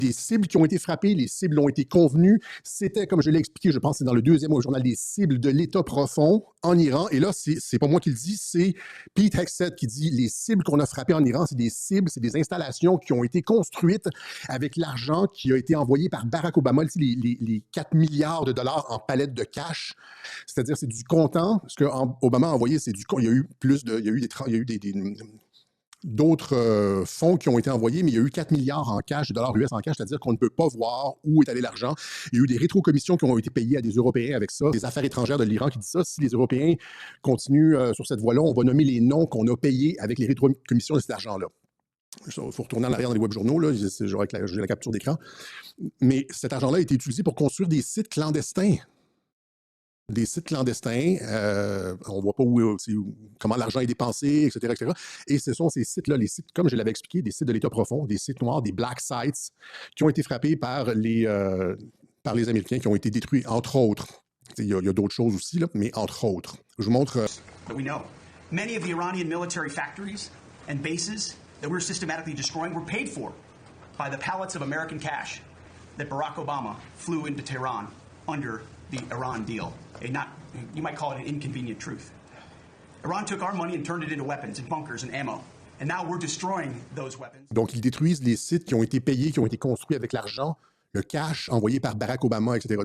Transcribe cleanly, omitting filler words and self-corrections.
des cibles qui ont été frappées, les cibles ont été convenues. C'était, comme je l'ai expliqué, je pense que c'est dans le deuxième au journal, des cibles de l'État profond en Iran. Et là, c'est pas moi qui le dis, c'est Pete Hegseth qui dit les cibles qu'on a frappées en Iran, c'est des cibles, c'est des installations qui ont été construites avec l'argent qui a été envoyé par Barack Obama, les 4 milliards de dollars en palette de cash. C'est-à-dire, c'est du comptant. Ce que Obama a envoyé, c'est du comptant. Il y a eu plus de. Il y a eu d'autres fonds qui ont été envoyés, mais il y a eu 4 milliards en cash, de dollars US en cash, c'est-à-dire qu'on ne peut pas voir où est allé l'argent. Il y a eu des rétrocommissions qui ont été payées à des Européens avec ça, des affaires étrangères de l'Iran qui disent ça. Si les Européens continuent sur cette voie-là, on va nommer les noms qu'on a payés avec les rétrocommissions de cet argent-là. Il faut retourner en arrière dans les web-journaux, là, j'ai la capture d'écran. Mais cet argent-là a été utilisé pour construire des sites clandestins. Des sites clandestins, on ne voit pas comment l'argent est dépensé, etc., etc. Et ce sont ces sites-là, les sites, comme je l'avais expliqué, des sites de l'État profond, des sites noirs, des black sites, qui ont été frappés par les Américains, qui ont été détruits, entre autres. Il y a d'autres choses aussi, là, mais entre autres. Je vous montre... We know. Many of the Iranian military factories and bases that we're systematically destroying were paid for by the pallets of American cash that Barack Obama flew into Tehran under the Iran deal. You might call it an inconvenient truth. Iran took our money and turned it into weapons and bunkers and ammo. And now we're destroying those weapons. Donc, ils détruisent les sites qui ont été payés, qui ont été construits avec l'argent, le cash envoyé par Barack Obama, etc.